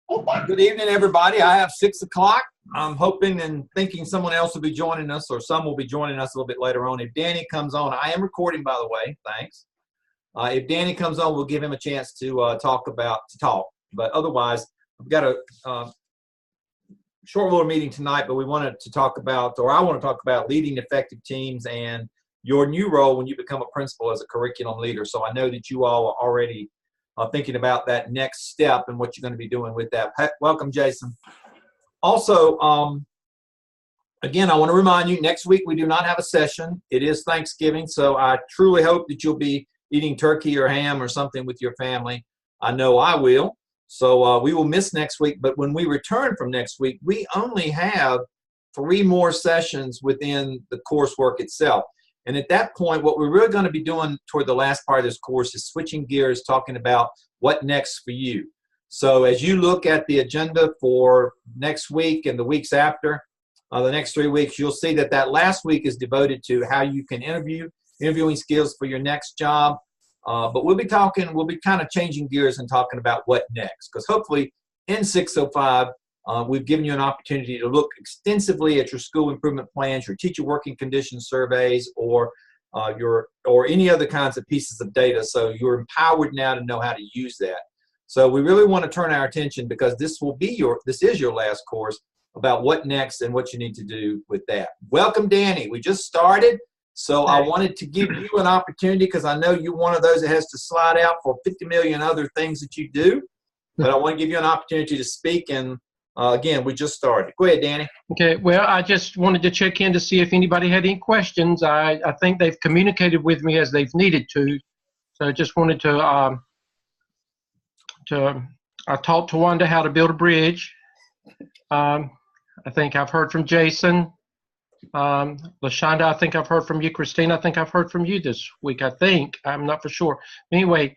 Good evening, everybody. I have 6 o'clock. I'm hoping and thinking someone else will be joining us, or some will be joining us a little bit later on. If Danny comes on, I am recording, by the way. Thanks. If Danny comes on, we'll give him a chance to talk. But otherwise, we've got a short little meeting tonight, but we wanted to talk about, or I want to talk about leading effective teams and your new role when you become a principal as a curriculum leader. So I know that you all are already thinking about that next step and what you're going to be doing with that. Welcome, Jason. Also, again, I want to remind you, next week we do not have a session. It is Thanksgiving, so I truly hope that you'll be eating turkey or ham or something with your family. I know I will. So we will miss next week, but when we return from next week, we only have 3 more sessions within the coursework itself. And at that point, what we're really going to be doing toward the last part of this course is switching gears, talking about what next for you. So as you look at the agenda for next week and the weeks after, the next 3 weeks, you'll see that that last week is devoted to how you can interviewing skills for your next job. But we'll be kind of changing gears and talking about what next. Because hopefully in 605, we've given you an opportunity to look extensively at your school improvement plans, your teacher working conditions surveys, or any other kinds of pieces of data. So you're empowered now to know how to use that. So we really want to turn our attention, because this is your last course, about what next and what you need to do with that. Welcome, Danny. We just started, so I wanted to give you an opportunity, because I know you're one of those that has to slide out for 50 million other things that you do. But I want to give you an opportunity to speak, and again, we just started. Go ahead, Danny. Okay, well, I just wanted to check in to see if anybody had any questions. I think they've communicated with me as they've needed to. So I just wanted to I taught Tawanda how to build a bridge. I think I've heard from Jason. LaShonda, I think I've heard from you. Christina, I think I've heard from you this week, I think. I'm not for sure. Anyway,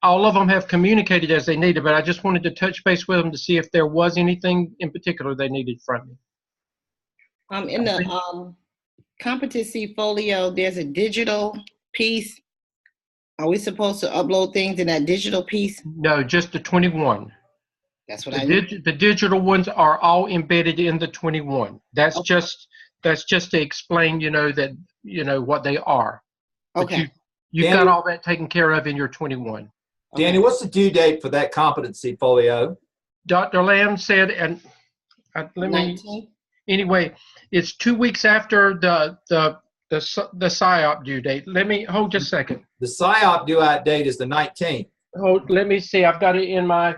all of them have communicated as they needed, but I just wanted to touch base with them to see if there was anything in particular they needed from me. In the competency folio, there's a digital piece. Are we supposed to upload things in that digital piece? No, just the 21. That's what I need. The digital ones are all embedded in the 21. That's okay. That's just to explain, that what they are. Okay. You've got all that taken care of in your 21. Danny, what's the due date for that competency folio? Dr. Lamb said, and anyway, it's 2 weeks after the PSYOP due date. Hold just a second. The PSYOP due date is the 19th. Let me see. I've got it in my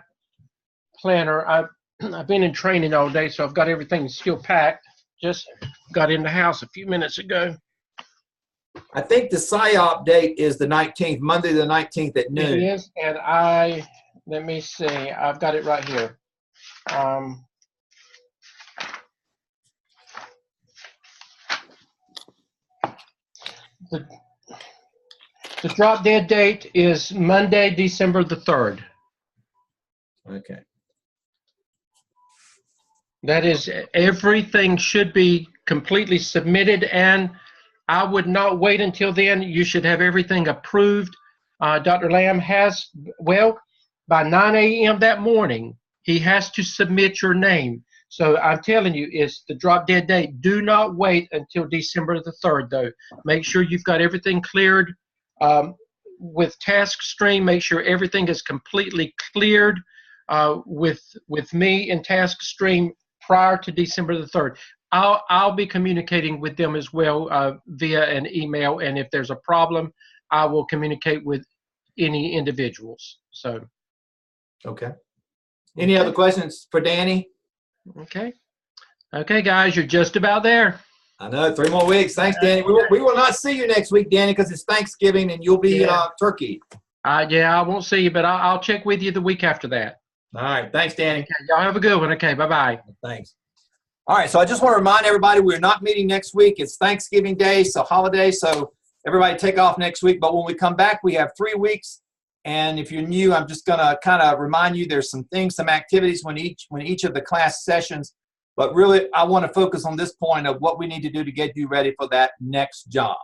planner. I've been in training all day, so I've got everything still packed. Just got in the house a few minutes ago. I think the PSYOP date is the 19th, Monday the 19th at noon. It is, and let me see. I've got it right here. The drop dead date is Monday, December the 3rd. Okay. That is, everything should be completely submitted, and I would not wait until then. You should have everything approved. Dr. Lamb has, by 9 a.m. that morning, he has to submit your name. So I'm telling you, it's the drop dead date. Do not wait until December the 3rd, though. Make sure you've got everything cleared. With TaskStream, make sure everything is completely cleared with me in TaskStream prior to December the 3rd. I'll be communicating with them as well via an email, and if there's a problem, I will communicate with any individuals. So, okay. Any other questions for Danny? Okay, guys, you're just about there. I know, 3 more weeks. Thanks, Danny. We will not see you next week, Danny, because it's Thanksgiving and you'll be Turkey. Yeah, I won't see you, but I'll check with you the week after that. All right. Thanks, Danny. Okay, y'all have a good one. Okay, bye-bye. Thanks. All right, so I just want to remind everybody we're not meeting next week. It's Thanksgiving Day, so holiday, so everybody take off next week. But when we come back, we have 3 weeks. And if you're new, I'm just going to kind of remind you there's some activities when each of the class sessions. But really, I want to focus on this point of what we need to do to get you ready for that next job.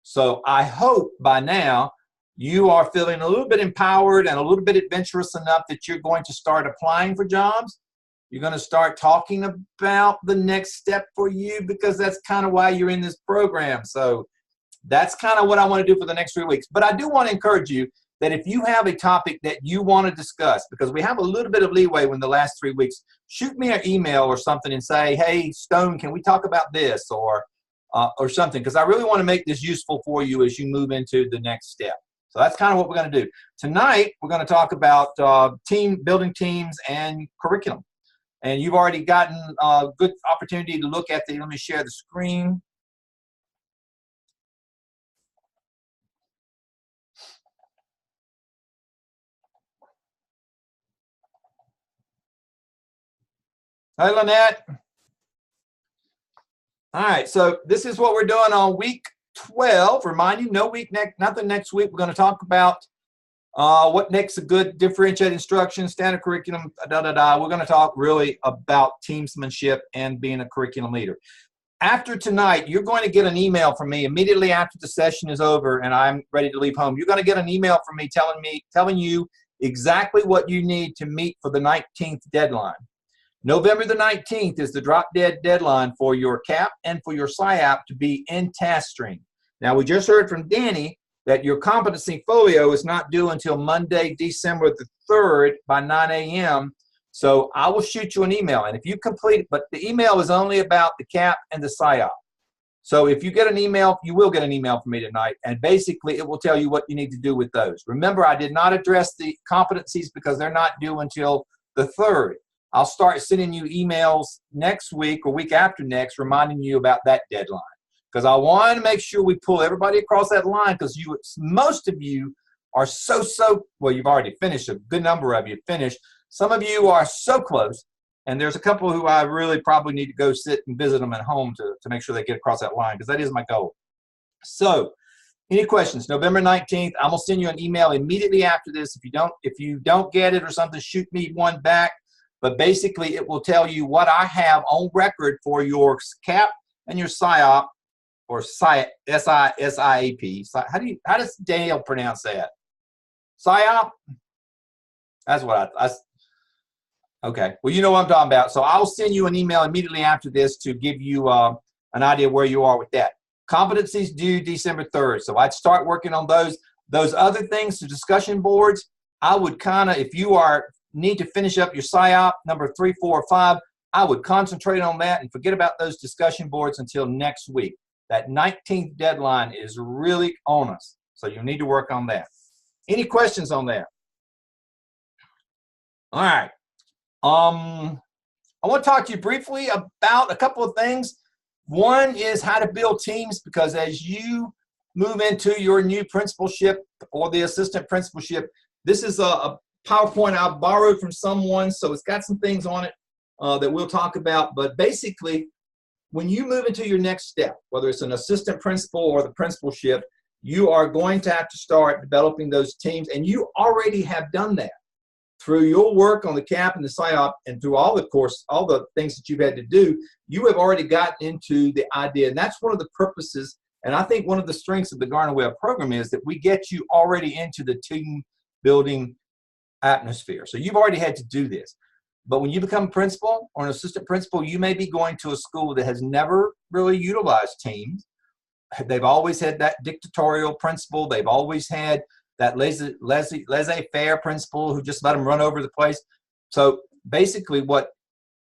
So I hope by now you are feeling a little bit empowered and a little bit adventurous enough that you're going to start applying for jobs. You're going to start talking about the next step for you, because that's kind of why you're in this program. So that's kind of what I want to do for the next 3 weeks. But I do want to encourage you that if you have a topic that you want to discuss, because we have a little bit of leeway in the last 3 weeks, shoot me an email or something and say, hey, Stone, can we talk about this or something? Because I really want to make this useful for you as you move into the next step. So that's kind of what we're going to do. Tonight, we're going to talk about building teams and curriculum. And you've already gotten a good opportunity to look at the, let me share the screen. Hi, Lynette. All right, so this is what we're doing on week 12. Remind you, nothing next week. We're going to talk about what makes a good differentiated instruction, standard curriculum, We're going to talk really about teamsmanship and being a curriculum leader. After tonight, you're going to get an email from me immediately after the session is over and I'm ready to leave home. You're going to get an email from me telling you exactly what you need to meet for the 19th deadline. November the 19th is the drop-dead deadline for your CAP and for your SIAP to be in task stream. Now, we just heard from Danny that your competency folio is not due until Monday, December the 3rd by 9 a.m. So I will shoot you an email. And if you complete it, but the email is only about the CAP and the SIAP. So if you get an email, you will get an email from me tonight. And basically, it will tell you what you need to do with those. Remember, I did not address the competencies because they're not due until the 3rd. I'll start sending you emails next week or week after next reminding you about that deadline. Because I want to make sure we pull everybody across that line, because most of you are well, you've already finished. A good number of you finished. Some of you are so close, and there's a couple who I really probably need to go sit and visit them at home to make sure they get across that line, because that is my goal. So any questions? November 19th, I'm going to send you an email immediately after this. If you don't get it or something, shoot me one back. But basically, it will tell you what I have on record for your CAP and your SIAP, or S-I-S-I-A-P. How does Daniel pronounce that? SIAP? That's what okay. Well, you know what I'm talking about. So I'll send you an email immediately after this to give you an idea where you are with that. Competencies due December 3rd. So I'd start working on those. Those other things, the discussion boards, I would kind of, if you need to finish up your SIOP number 3, 4, or 5, I would concentrate on that and forget about those discussion boards until next week. That 19th deadline is really on us, so you need to work on that. Any questions on that? All right. I want to talk to you briefly about a couple of things. One is how to build teams, because as you move into your new principalship or the assistant principalship, this is a PowerPoint I borrowed from someone, so it's got some things on it that we'll talk about. But basically, when you move into your next step, whether it's an assistant principal or the principalship, you are going to have to start developing those teams, and you already have done that through your work on the CAP and the SIOP, and through all the things that you've had to do. You have already gotten into the idea, and that's one of the purposes. And I think one of the strengths of the Garner Webb program is that we get you already into the team building atmosphere. So you've already had to do this. But when you become a principal or an assistant principal, you may be going to a school that has never really utilized teams. They've always had that dictatorial principal. They've always had that laissez-faire principal who just let them run over the place. So basically what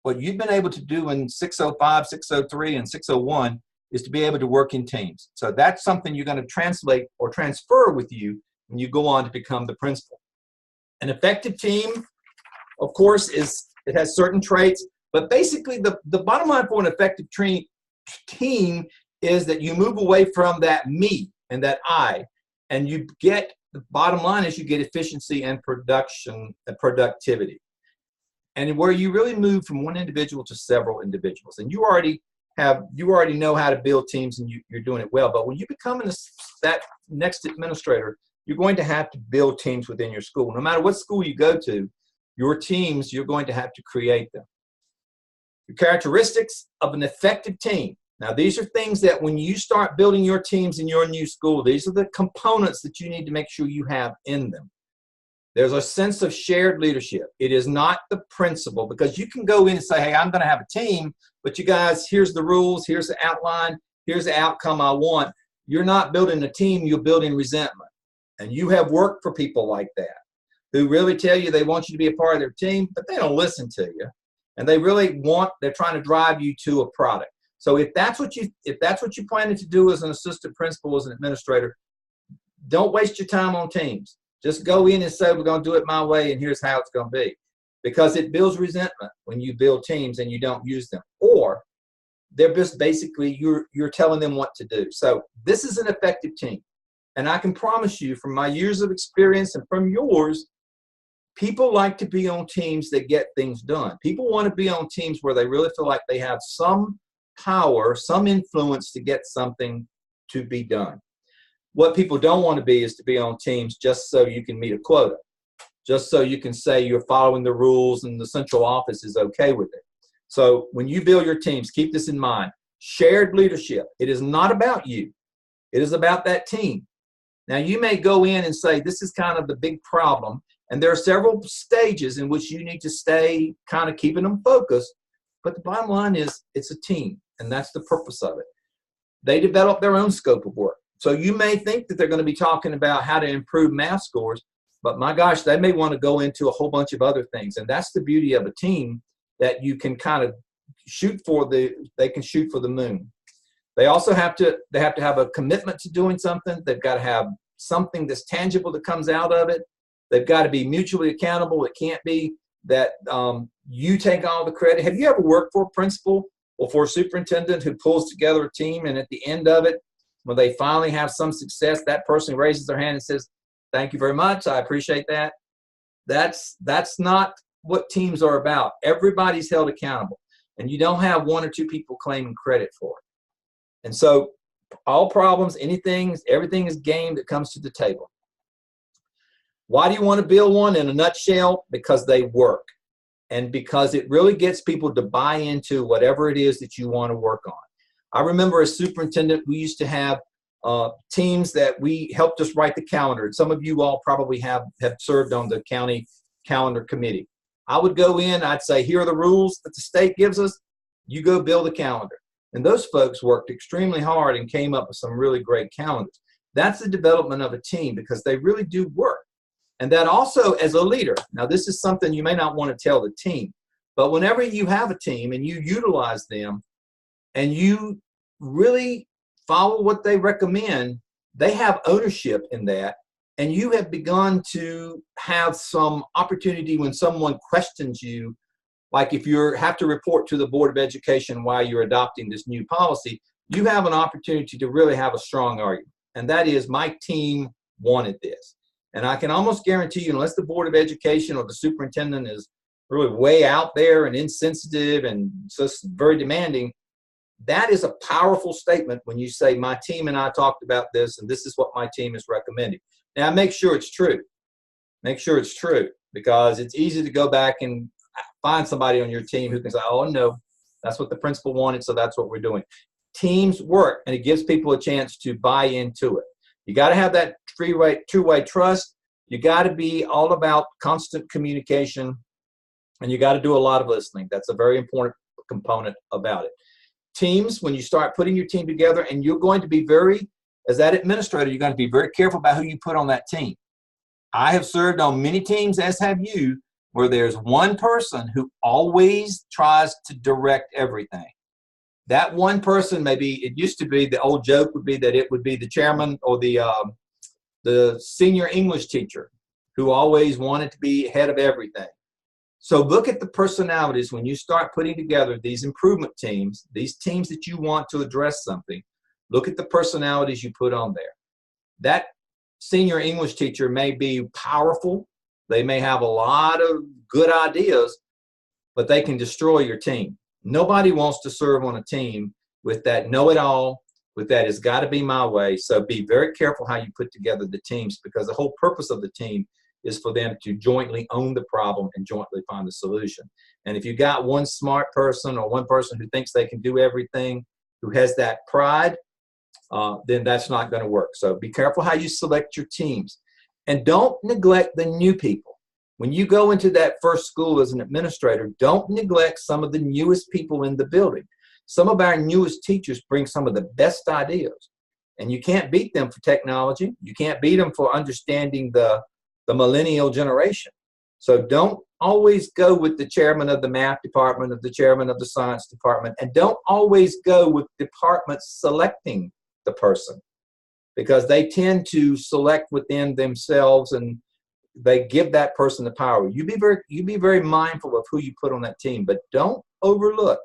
you've been able to do in 605, 603, and 601 is to be able to work in teams. So that's something you're going to translate or transfer with you when you go on to become the principal. An effective team, of course, it has certain traits, but basically the bottom line for an effective team is that you move away from that me and that I, and you get, the bottom line is you get efficiency and productivity. And where you really move from one individual to several individuals. And you already know how to build teams, and you're doing it well. But when you become that next administrator, you're going to have to build teams within your school. No matter what school you go to, your teams, you're going to have to create them. The characteristics of an effective team. Now, these are things that when you start building your teams in your new school, these are the components that you need to make sure you have in them. There's a sense of shared leadership. It is not the principal, because you can go in and say, hey, I'm going to have a team, but you guys, here's the rules, here's the outline, here's the outcome I want. You're not building a team, you're building resentment. And you have worked for people like that who really tell you they want you to be a part of their team, but they don't listen to you. And they really they're trying to drive you to a product. So if that's what you're planning to do as an assistant principal, as an administrator, don't waste your time on teams. Just go in and say, we're going to do it my way, and here's how it's going to be. Because it builds resentment when you build teams and you don't use them. Or they're just basically, you're telling them what to do. So this is an effective team. And I can promise you from my years of experience and from yours, people like to be on teams that get things done. People want to be on teams where they really feel like they have some power, some influence to get something to be done. What people don't want to be is to be on teams just so you can meet a quota, just so you can say you're following the rules and the central office is okay with it. So when you build your teams, keep this in mind. Shared leadership. It is not about you. It is about that team. Now, you may go in and say, this is kind of the big problem. And there are several stages in which you need to stay kind of keeping them focused. But the bottom line is it's a team, and that's the purpose of it. They develop their own scope of work. So you may think that they're going to be talking about how to improve math scores, but my gosh, they may want to go into a whole bunch of other things. And that's the beauty of a team, that you can kind of they can shoot for the moon. They also have to have a commitment to doing something. They've got to have something that's tangible that comes out of it. They've got to be mutually accountable. It can't be that you take all the credit. Have you ever worked for a principal or for a superintendent who pulls together a team, and at the end of it, when they finally have some success, that person raises their hand and says, thank you very much, I appreciate that? That's not what teams are about. Everybody's held accountable, and you don't have one or two people claiming credit for it. And so all problems, everything is game that comes to the table. Why do you want to build one? In a nutshell, because they work, and because it really gets people to buy into whatever it is that you want to work on. I remember as superintendent, we used to have teams that we helped us write the calendar. Some of you all probably have served on the county calendar committee. I would go in, I'd say, here are the rules that the state gives us. You go build a calendar. And those folks worked extremely hard and came up with some really great calendars. That's the development of a team, because they really do work. And that also, as a leader, now this is something you may not want to tell the team, but whenever you have a team and you utilize them and you really follow what they recommend, they have ownership in that. And you have begun to have some opportunity when someone questions you, like if you have to report to the Board of Education why you're adopting this new policy, you have an opportunity to really have a strong argument. And that is, my team wanted this. And I can almost guarantee you, unless the Board of Education or the superintendent is really way out there and insensitive and just very demanding, that is a powerful statement when you say, my team and I talked about this, and this is what my team is recommending. Now, make sure it's true. Make sure it's true, because it's easy to go back and find somebody on your team who can say, oh, no, that's what the principal wanted, so that's what we're doing. Teams work, and it gives people a chance to buy into it. You got to have that two-way trust. You got to be all about constant communication, and you got to do a lot of listening. That's a very important component about it. Teams, when you start putting your team together, and you're going to be as that administrator, you're going to be very careful about who you put on that team. I have served on many teams, as have you, where there's one person who always tries to direct everything. That one person, maybe it used to be, the old joke would be that it would be the chairman or the senior English teacher who always wanted to be head of everything. So look at the personalities when you start putting together these improvement teams, these teams that you want to address something. Look at the personalities you put on there. That senior English teacher may be powerful. They may have a lot of good ideas, but they can destroy your team. Nobody wants to serve on a team with that know-it-all, with that it's got to be my way. So be very careful how you put together the teams, because the whole purpose of the team is for them to jointly own the problem and jointly find the solution. And if you got one smart person or one person who thinks they can do everything, who has that pride, then that's not going to work. So be careful how you select your teams. And don't neglect the new people. When you go into that first school as an administrator, don't neglect some of the newest people in the building. Some of our newest teachers bring some of the best ideas. And you can't beat them for technology. You can't beat them for understanding the millennial generation. So don't always go with the chairman of the math department or the chairman of the science department. And don't always go with departments selecting the person, because they tend to select within themselves and they give that person the power. You be very mindful of who you put on that team, but don't overlook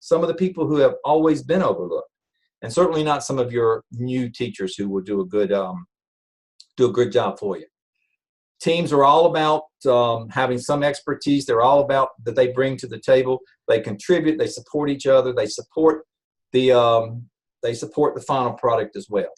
some of the people who have always been overlooked, and certainly not some of your new teachers who will do a good job for you. Teams are all about having some expertise. They're all about that they bring to the table. They contribute. They support each other. They support the final product as well.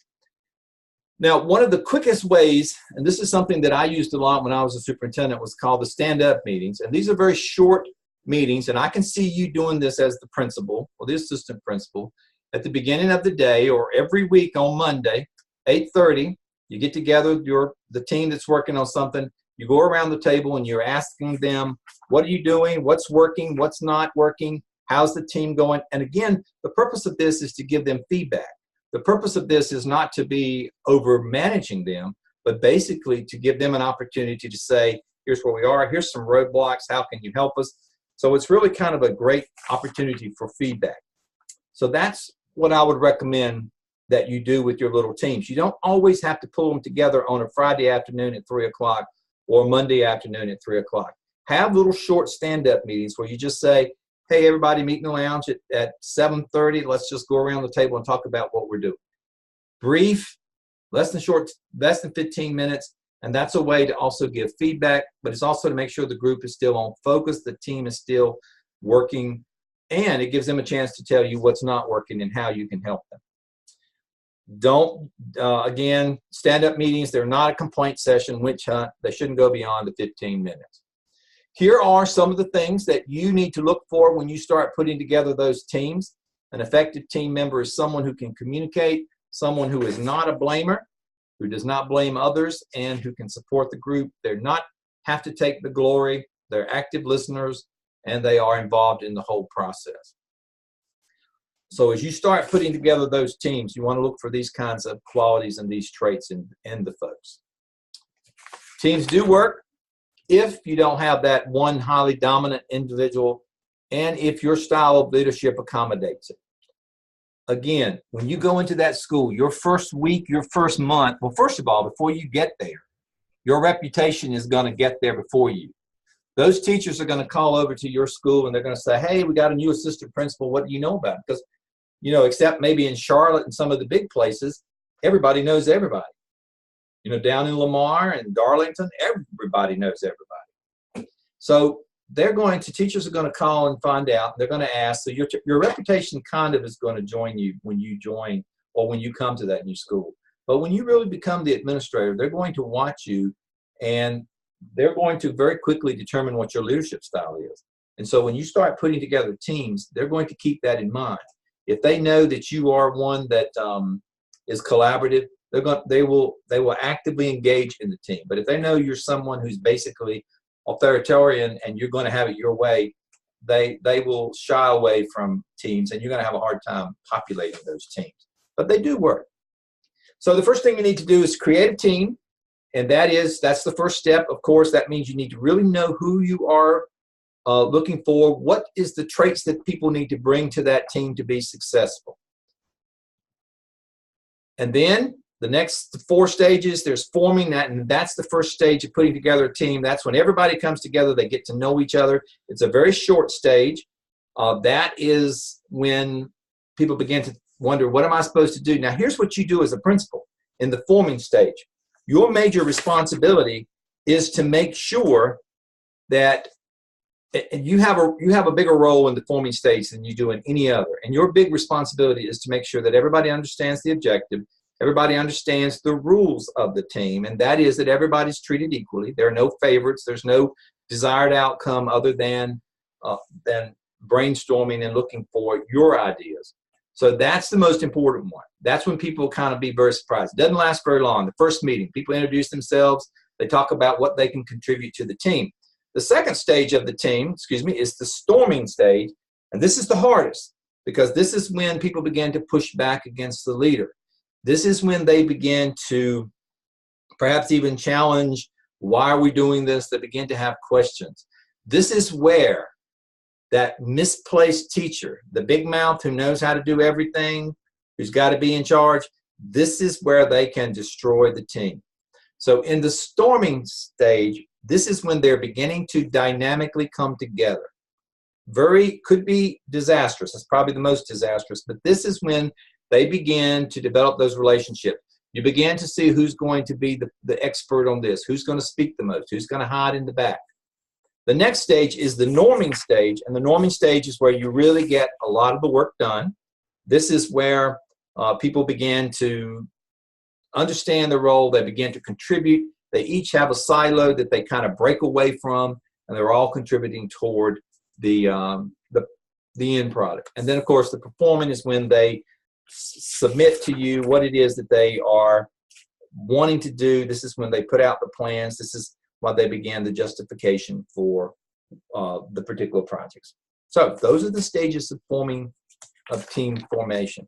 Now, one of the quickest ways, and this is something that I used a lot when I was a superintendent, was called the stand-up meetings. And these are very short meetings, and I can see you doing this as the principal or the assistant principal at the beginning of the day or every week on Monday, 8:30. You get together the team that's working on something. You go around the table and you're asking them, what are you doing? What's working? What's not working? How's the team going? And again, the purpose of this is to give them feedback. The purpose of this is not to be over managing them, but basically to give them an opportunity to say, here's where we are, here's some roadblocks, how can you help us? So it's really kind of a great opportunity for feedback. So that's what I would recommend that you do with your little teams. You don't always have to pull them together on a Friday afternoon at 3 o'clock or Monday afternoon at 3 o'clock. Have little short stand-up meetings where you just say, hey, everybody meet in the lounge at 7:30. Let's just go around the table and talk about what we're doing. Brief, less than 15 minutes, and that's a way to also give feedback, but it's also to make sure the group is still on focus, the team is still working, and it gives them a chance to tell you what's not working and how you can help them. Again, stand-up meetings, they're not a complaint session, witch hunt. They shouldn't go beyond the 15 minutes. Here are some of the things that you need to look for when you start putting together those teams. An effective team member is someone who can communicate, someone who is not a blamer, who does not blame others, and who can support the group. They're not have to take the glory. They're active listeners, and they are involved in the whole process. So as you start putting together those teams, you want to look for these kinds of qualities and these traits in the folks. Teams do work if you don't have that one highly dominant individual and if your style of leadership accommodates it. Again, when you go into that school, your first week, your first month, well, first of all, before you get there, your reputation is going to get there before you. Those teachers are going to call over to your school and they're going to say, hey, we got a new assistant principal. What do you know about it? Because, except maybe in Charlotte and some of the big places, everybody knows everybody. Down in Lamar and Darlington, everybody knows everybody. So teachers are going to call and find out. They're going to ask. So your reputation kind of is going to join you when you join or when you come to that new school. But when you really become the administrator, they're going to watch you and they're going to very quickly determine what your leadership style is. And so when you start putting together teams, they're going to keep that in mind. If they know that you are one that is collaborative, they will actively engage in the team. But if they know you're someone who's basically authoritarian and you're going to have it your way, they will shy away from teams, and you're going to have a hard time populating those teams. But they do work. So the first thing you need to do is create a team, and that's the first step. Of course, that means you need to really know who you are looking for. What is the traits that people need to bring to that team to be successful? And then the next 4 stages, there's forming that, and that's the first stage of putting together a team. That's when everybody comes together, they get to know each other. It's a very short stage. That is when people begin to wonder, what am I supposed to do? Now, here's what you do as a principal in the forming stage. Your major responsibility is to make sure that you have a bigger role in the forming stage than you do in any other. And your big responsibility is to make sure that everybody understands the objective, everybody understands the rules of the team, and that is that everybody's treated equally. There are no favorites. There's no desired outcome other than brainstorming and looking for your ideas. So that's the most important one. That's when people kind of be very surprised. It doesn't last very long. The first meeting, people introduce themselves. They talk about what they can contribute to the team. The second stage of the team, is the storming stage. And this is the hardest because this is when people begin to push back against the leader. This is when they begin to perhaps even challenge, why are we doing this? They begin to have questions. This is where that misplaced teacher, the big mouth who knows how to do everything, who's got to be in charge, this is where they can destroy the team. So in the storming stage, this is when they're beginning to dynamically come together. Could be disastrous. It's probably the most disastrous, but this is when they begin to develop those relationships. You begin to see who's going to be the expert on this, who's going to speak the most, who's going to hide in the back. The next stage is the norming stage, and the norming stage is where you really get a lot of the work done. This is where people begin to understand the role, they begin to contribute, they each have a silo that they kind of break away from, and they're all contributing toward the end product. And then, of course, the performing is when they submit to you what it is that they are wanting to do. This is when they put out the plans. This is why they began the justification for the particular projects. So those are the stages of team formation.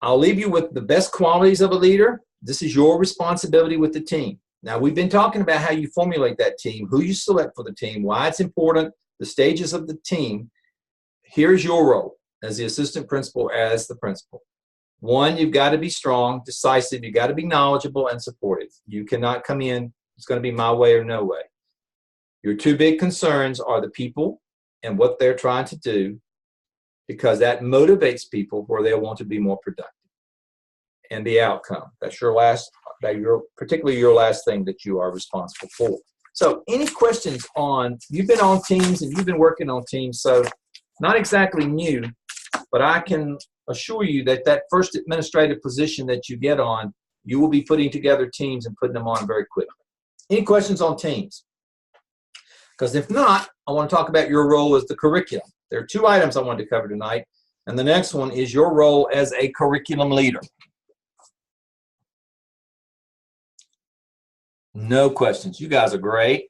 I'll leave you with the best qualities of a leader. This is your responsibility with the team. Now, we've been talking about how you formulate that team, who you select for the team, why it's important, the stages of the team. Here's your role as the assistant principal, as the principal. One, you've got to be strong, decisive. You've got to be knowledgeable and supportive. You cannot come in, it's going to be my way or no way. Your two big concerns are the people and what they're trying to do, because that motivates people where they want to be more productive. And the outcome. That's particularly your last thing that you are responsible for. So any questions on, you've been on teams and you've been working on teams, so not exactly new, but I can assure you that that first administrative position that you get on, you will be putting together teams and putting them on very quickly. Any questions on teams? Because if not, I want to talk about your role as the curriculum. There are two items I wanted to cover tonight, and the next one is your role as a curriculum leader. No questions. You guys are great.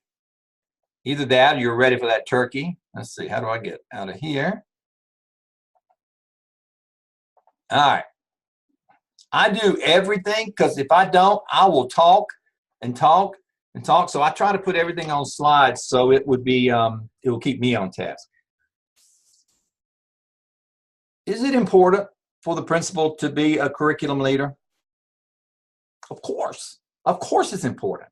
Either that or you're ready for that turkey. Let's see, how do I get out of here? All right. I do everything because if I don't, I will talk and talk and talk. So I try to put everything on slides so it would be, it will keep me on task. Is it important for the principal to be a curriculum leader? Of course. Of course it's important.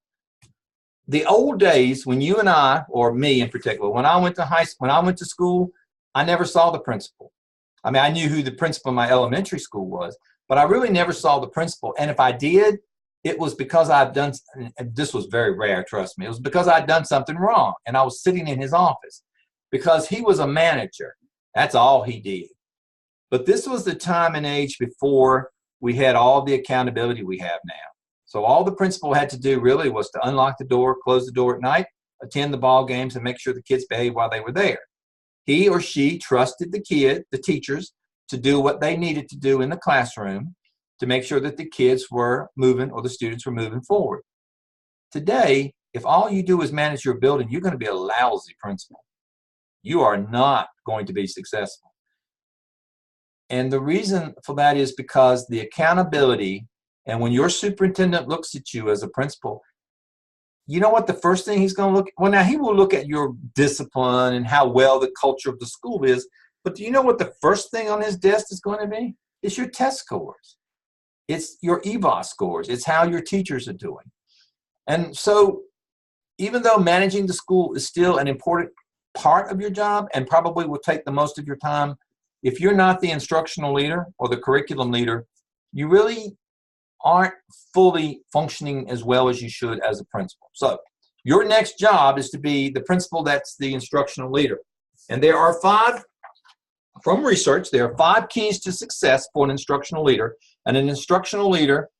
The old days when you and I, or me in particular, when I went to school, I never saw the principal. I mean, I knew who the principal in my elementary school was, but I really never saw the principal. And if I did, it was because I'd done, and this was very rare, trust me, it was because I'd done something wrong and I was sitting in his office because he was a manager. That's all he did. But this was the time and age before we had all the accountability we have now. So all the principal had to do really was to unlock the door, close the door at night, attend the ball games, and make sure the kids behaved while they were there. He or she trusted the teachers, to do what they needed to do in the classroom to make sure that the kids were moving or the students were moving forward. Today, if all you do is manage your building, you're going to be a lousy principal. You are not going to be successful. And the reason for that is because the accountability, and when your superintendent looks at you as a principal, you know what the first thing he's going to look at? Well, now he will look at your discipline and how well the culture of the school is, but do you know what the first thing on his desk is going to be? It's your test scores. It's your EVOS scores. It's how your teachers are doing. And so even though managing the school is still an important part of your job and probably will take the most of your time, if you're not the instructional leader or the curriculum leader, you really aren't fully functioning as well as you should as a principal. So your next job is to be the principal that's the instructional leader. And there are from research, there are 5 keys to success for an instructional leader. And an instructional leader,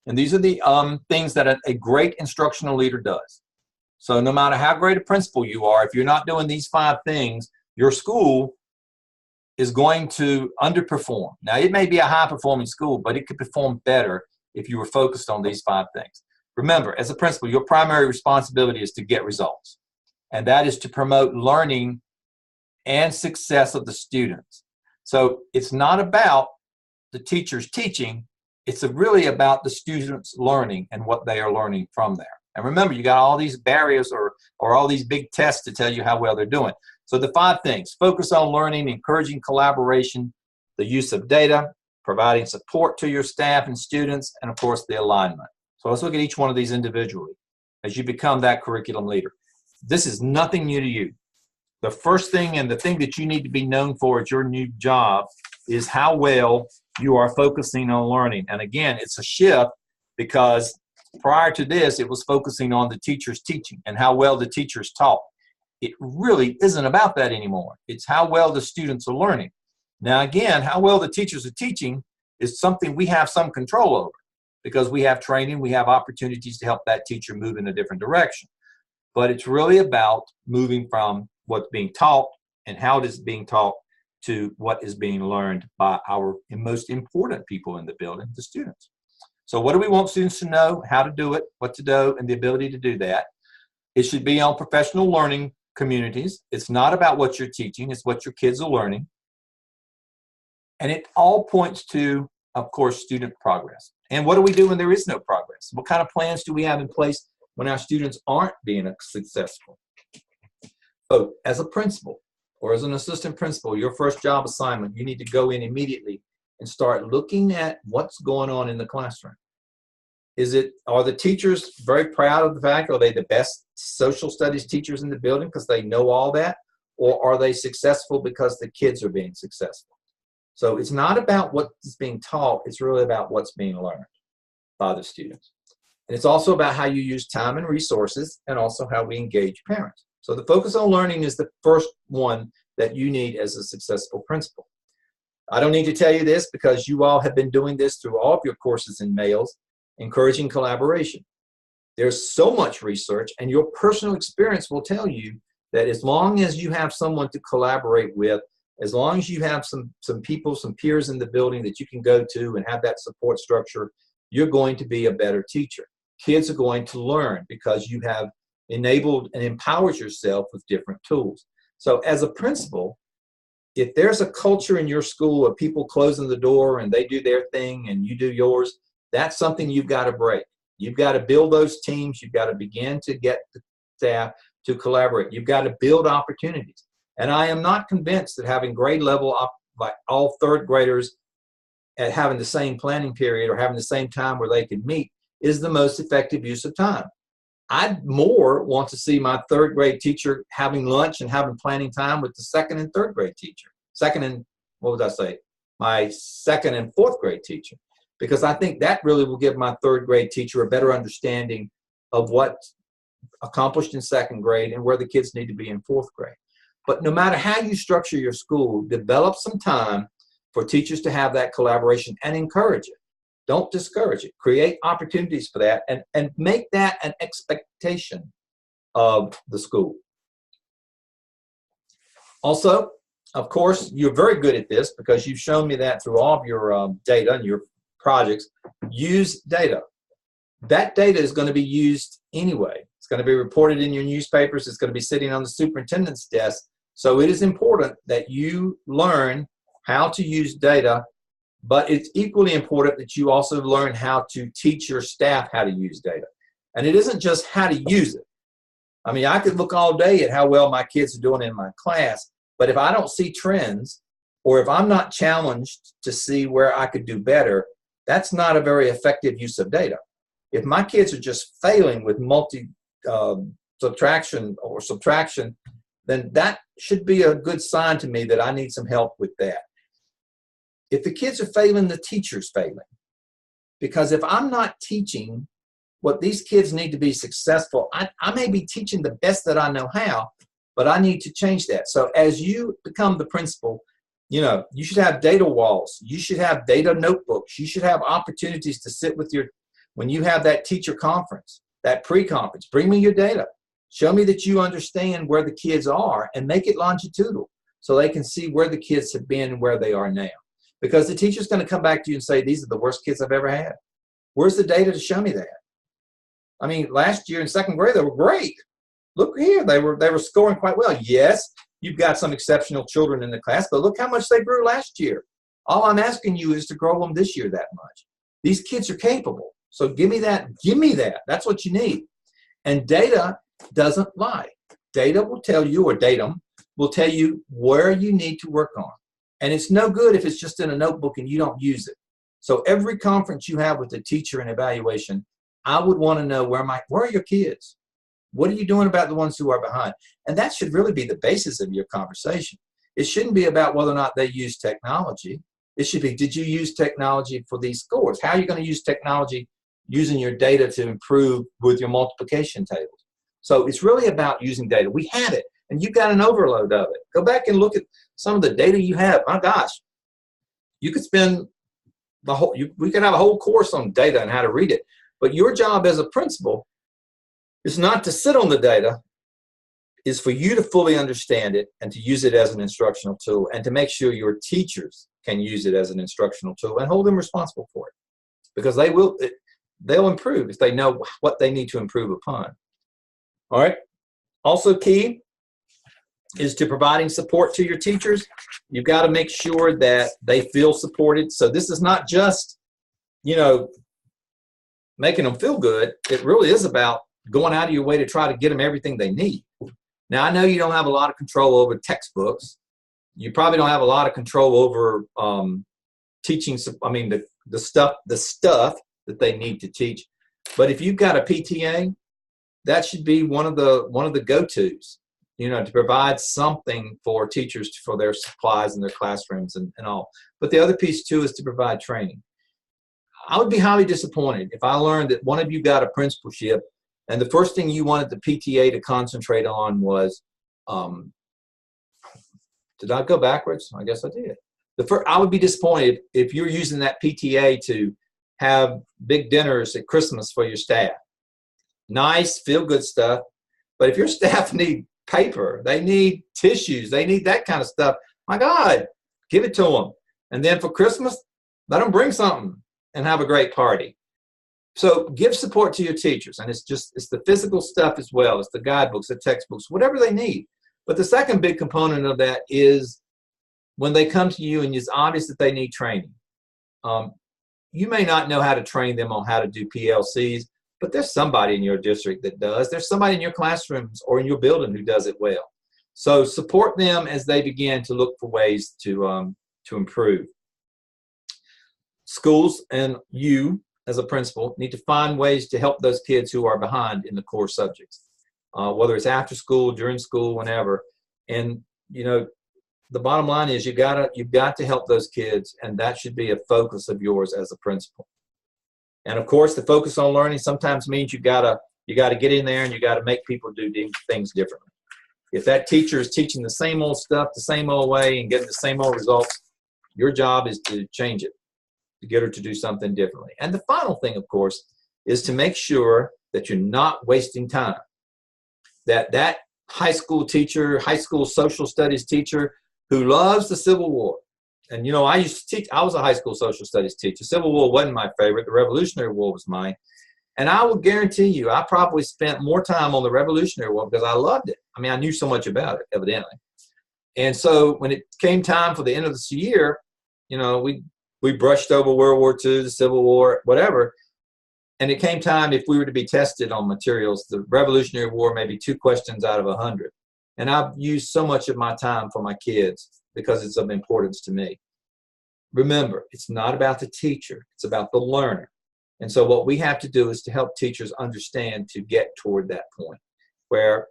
and these are the things that a great instructional leader does. So no matter how great a principal you are, if you're not doing these 5 things, your school is going to underperform. Now, it may be a high-performing school, but it could perform better if you were focused on these 5 things. Remember, as a principal, your primary responsibility is to get results, and that is to promote learning and success of the students. So it's not about the teachers teaching, it's really about the students learning and what they are learning from there. And remember, you got all these barriers or all these big tests to tell you how well they're doing. So the 5 things: focus on learning, encouraging collaboration, the use of data, providing support to your staff and students, and of course the alignment. So let's look at each one of these individually as you become that curriculum leader. This is nothing new to you. The first thing and the thing that you need to be known for at your new job is how well you are focusing on learning. And again, it's a shift because prior to this, it was focusing on the teachers teaching and how well the teachers taught. It really isn't about that anymore. It's how well the students are learning. Now, again, how well the teachers are teaching is something we have some control over because we have training, we have opportunities to help that teacher move in a different direction. But it's really about moving from what's being taught and how it is being taught to what is being learned by our most important people in the building, the students. So what do we want students to know, how to do it, what to do, and the ability to do that? It should be on professional learning communities. It's not about what you're teaching, it's what your kids are learning. And it all points to, of course, student progress. And what do we do when there is no progress? What kind of plans do we have in place when our students aren't being successful? So as a principal or as an assistant principal, your first job assignment, you need to go in immediately and start looking at what's going on in the classroom. Are the teachers very proud of the fact, are they the best social studies teachers in the building because they know all that? Or are they successful because the kids are being successful? So it's not about what is being taught, it's really about what's being learned by the students. And it's also about how you use time and resources and also how we engage parents. So the focus on learning is the first one that you need as a successful principal. I don't need to tell you this because you all have been doing this through all of your courses in MELS, encouraging collaboration. There's so much research and your personal experience will tell you that as long as you have someone to collaborate with, as long as you have some people, some peers in the building that you can go to and have that support structure, you're going to be a better teacher. Kids are going to learn because you have enabled and empowered yourself with different tools. So as a principal, if there's a culture in your school of people closing the door and they do their thing and you do yours, that's something you've got to break. You've got to build those teams. You've got to begin to get the staff to collaborate. You've got to build opportunities. And I am not convinced that having grade level, like all 3rd graders at having the same planning period or having the same time where they can meet is the most effective use of time. I'd more want to see my 3rd grade teacher having lunch and having planning time with the 2nd and 3rd grade teacher. My 2nd and 4th grade teacher. Because I think that really will give my 3rd grade teacher a better understanding of what accomplished in 2nd grade and where the kids need to be in 4th grade. But no matter how you structure your school, develop some time for teachers to have that collaboration and encourage it. Don't discourage it. Create opportunities for that and make that an expectation of the school. Also, of course, you're very good at this because you've shown me that through all of your data and your projects. Use data. That data is going to be used anyway. It's going to be reported in your newspapers. It's going to be sitting on the superintendent's desk. So it is important that you learn how to use data, but it's equally important that you also learn how to teach your staff how to use data. And it isn't just how to use it. I mean, I could look all day at how well my kids are doing in my class, but if I don't see trends, or if I'm not challenged to see where I could do better, that's not a very effective use of data. If my kids are just failing with subtraction, then that should be a good sign to me that I need some help with that. If the kids are failing, the teacher's failing. Because if I'm not teaching what these kids need to be successful, I may be teaching the best that I know how, but I need to change that. So as you become the principal, you should have data walls. You should have data notebooks. You should have opportunities to sit with when you have that teacher conference, that pre-conference, bring me your data. Show me that you understand where the kids are and make it longitudinal. so they can see where the kids have been and where they are now. Because the teacher's going to come back to you and say, these are the worst kids I've ever had. Where's the data to show me that? I mean, last year in second grade, they were great. Look here, they were scoring quite well. Yes, you've got some exceptional children in the class, but look how much they grew last year. All I'm asking you is to grow them this year that much. These kids are capable. So give me that. Give me that. That's what you need. And data doesn't lie. Data will tell you, or datum will tell you where you need to work on. And it's no good if it's just in a notebook and you don't use it. So every conference you have with the teacher and evaluation, I would want to know where are your kids? What are you doing about the ones who are behind? And that should really be the basis of your conversation. It shouldn't be about whether or not they use technology. It should be, did you use technology for these scores? How are you going to use technology using your data to improve with your multiplication tables? So it's really about using data. We have it, and you've got an overload of it. Go back and look at some of the data you have. My gosh, you could spend the whole, we could have a whole course on data and how to read it. But your job as a principal is not to sit on the data, is for you to fully understand it and to use it as an instructional tool, and to make sure your teachers can use it as an instructional tool and hold them responsible for it. Because they'll improve if they know what they need to improve upon. All right. Also key is to providing support to your teachers. You've got to make sure that they feel supported. So this is not just, making them feel good. It really is about going out of your way to try to get them everything they need. Now, I know you don't have a lot of control over textbooks. You probably don't have a lot of control over teaching. I mean, the stuff that they need to teach. But if you've got a PTA, that should be one of the go-tos, to provide something for teachers for their supplies in their classrooms and all. But the other piece too is to provide training. I would be highly disappointed if I learned that one of you got a principalship and the first thing you wanted the PTA to concentrate on was, did I go backwards? I guess I did. I would be disappointed if you're using that PTA to have big dinners at Christmas for your staff. Nice, feel-good stuff. But if your staff need paper, they need tissues, they need that kind of stuff, my God, give it to them. And then for Christmas, let them bring something and have a great party. So give support to your teachers. And it's the physical stuff as well. It's the guidebooks, the textbooks, whatever they need. But the second big component of that is when they come to you and it's obvious that they need training. You may not know how to train them on how to do PLCs, but there's somebody in your district that does. There's somebody in your classrooms or in your building who does it well. So support them as they begin to look for ways to improve. Schools and you as a principal need to find ways to help those kids who are behind in the core subjects, whether it's after school, during school, whenever. And the bottom line is you've got to help those kids, and that should be a focus of yours as a principal. And of course, the focus on learning sometimes means you got to get in there and you got to make people do things differently. If that teacher is teaching the same old stuff the same old way and getting the same old results, your job is to change it, to get her to do something differently. And the final thing, of course, is to make sure that you're not wasting time. That high school teacher, high school social studies teacher who loves the Civil War. And, I used to teach. I was a high school social studies teacher. Civil War wasn't my favorite. The Revolutionary War was mine. And I will guarantee you, I probably spent more time on the Revolutionary War because I loved it. I mean, I knew so much about it, evidently. And so when it came time for the end of this year, we brushed over World War II, the Civil War, whatever. And it came time, if we were to be tested on materials, the Revolutionary War, maybe 2 questions out of 100. And I've used so much of my time for my kids because it's of importance to me. Remember, it's not about the teacher, it's about the learner. And so what we have to do is to help teachers understand to get toward that point where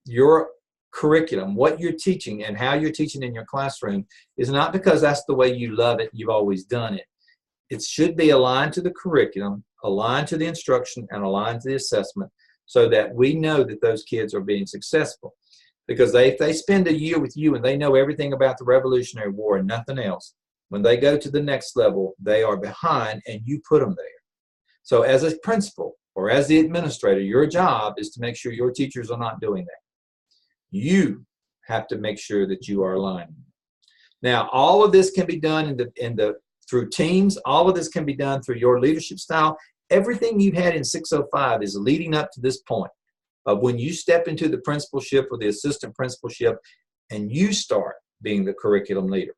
your curriculum, what you're teaching and how you're teaching in your classroom is not because that's the way you love it, you've always done it. It should be aligned to the curriculum, aligned to the instruction, and aligned to the assessment so that we know that those kids are being successful. Because if they spend a year with you and they know everything about the Revolutionary War and nothing else, when they go to the next level, they are behind and you put them there. So as a principal or as the administrator, your job is to make sure your teachers are not doing that. You have to make sure that you are aligning. Now, all of this can be done through teams. All of this can be done through your leadership style. Everything you've had in 605 is leading up to this point of when you step into the principalship or the assistant principalship and you start being the curriculum leader.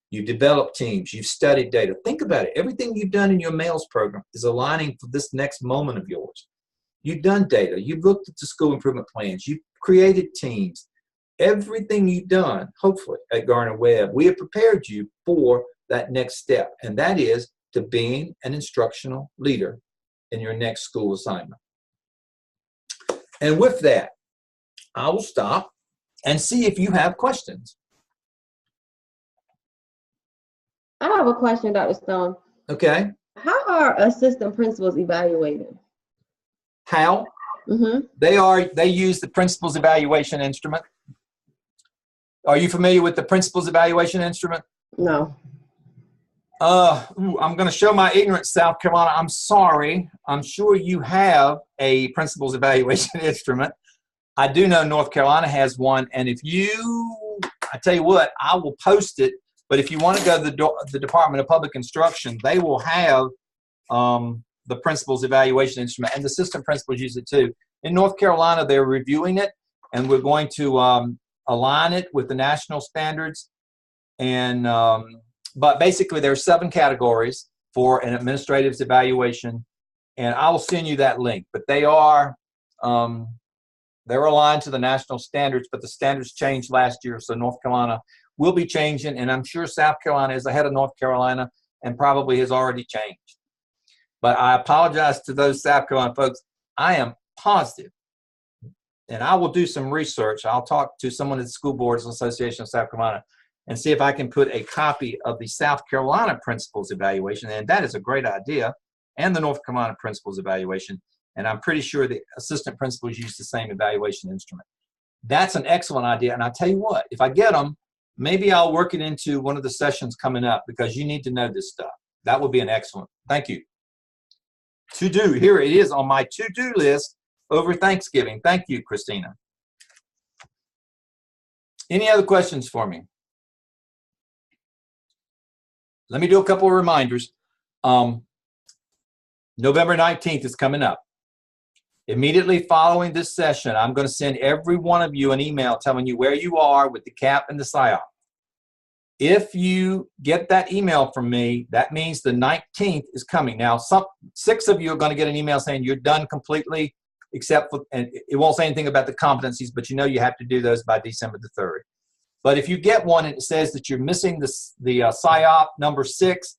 You've developed teams. You've studied data. Think about it. Everything you've done in your MELS program is aligning for this next moment of yours. You've done data. You've looked at the school improvement plans. You've created teams. Everything you've done, hopefully, at Gardner-Webb, we have prepared you for that next step, and that is to being an instructional leader in your next school assignment. And with that, I will stop and see if you have questions. I have a question, Dr. Stone. Okay. How are assistant principals evaluated? How? They use the principal's evaluation instrument. Are you familiar with the principal's evaluation instrument? No. I'm going to show my ignorance, South Carolina. I'm sorry. I'm sure you have a principal's evaluation instrument. I do know North Carolina has one, and I tell you what, I will post it. But if you want to go to the Department of Public Instruction, they will have the principal's evaluation instrument, and the assistant principals use it too. In North Carolina, they're reviewing it, and we're going to align it with the national standards. And but basically, there are 7 categories for an administrative's evaluation, and I will send you that link. But they are they're aligned to the national standards, but the standards changed last year, so North Carolina will be changing, and I'm sure South Carolina is ahead of North Carolina and probably has already changed. But I apologize to those South Carolina folks. I am positive, and I will do some research. I'll talk to someone at the School Boards Association of South Carolina and see if I can put a copy of the South Carolina Principals Evaluation, and that is a great idea, and the North Carolina Principals Evaluation, and I'm pretty sure the assistant principals use the same evaluation instrument. That's an excellent idea, and I tell you what, if I get them, maybe I'll work it into one of the sessions coming up because you need to know this stuff. That would be an excellent. Thank you. To do, here it is on my to-do list over Thanksgiving. Thank you, Christina. Any other questions for me? Let me do a couple of reminders. November 19th is coming up. Immediately following this session, I'm going to send every one of you an email telling you where you are with the CAP and the PSYOP. If you get that email from me, that means the 19th is coming. Now, 6 of you are going to get an email saying you're done completely, except for, and it won't say anything about the competencies, but you know you have to do those by December the 3rd. But if you get one and it says that you're missing the PSYOP number 6,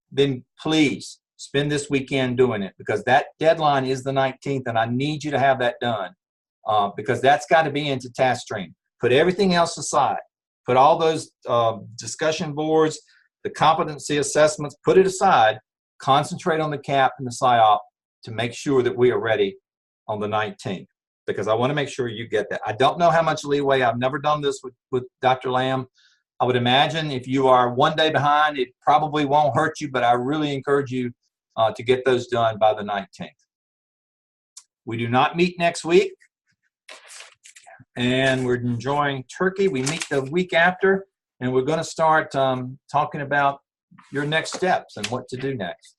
then please spend this weekend doing it, because that deadline is the 19th, and I need you to have that done because that's got to be into task stream. Put everything else aside. Put all those discussion boards, the competency assessments, put it aside. Concentrate on the CAP and the PSYOP to make sure that we are ready on the 19th, because I want to make sure you get that. I don't know how much leeway. I've never done this with Dr. Lamb. I would imagine if you are one day behind, it probably won't hurt you, but I really encourage you to get those done by the 19th. We do not meet next week, and we're enjoying turkey. We meet the week after, and we're going to start talking about your next steps and what to do next.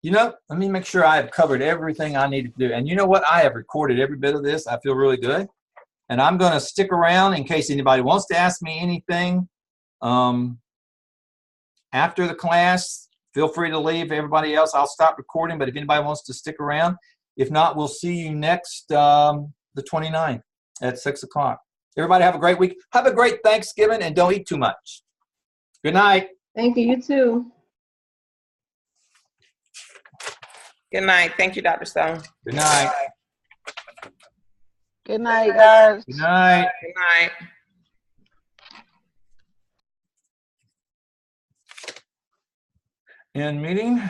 You know, let me make sure I have covered everything I needed to do. And you know what? I have recorded every bit of this. I feel really good. And I'm going to stick around in case anybody wants to ask me anything after the class. Feel free to leave. Everybody else, I'll stop recording. But if anybody wants to stick around, if not, we'll see you next the 29th at 6 o'clock. Everybody have a great week. Have a great Thanksgiving, and don't eat too much. Good night. Thank you. You too. Good night. Thank you, Dr. Stone. Good night. Good night, guys. Good night. Good night. End meeting.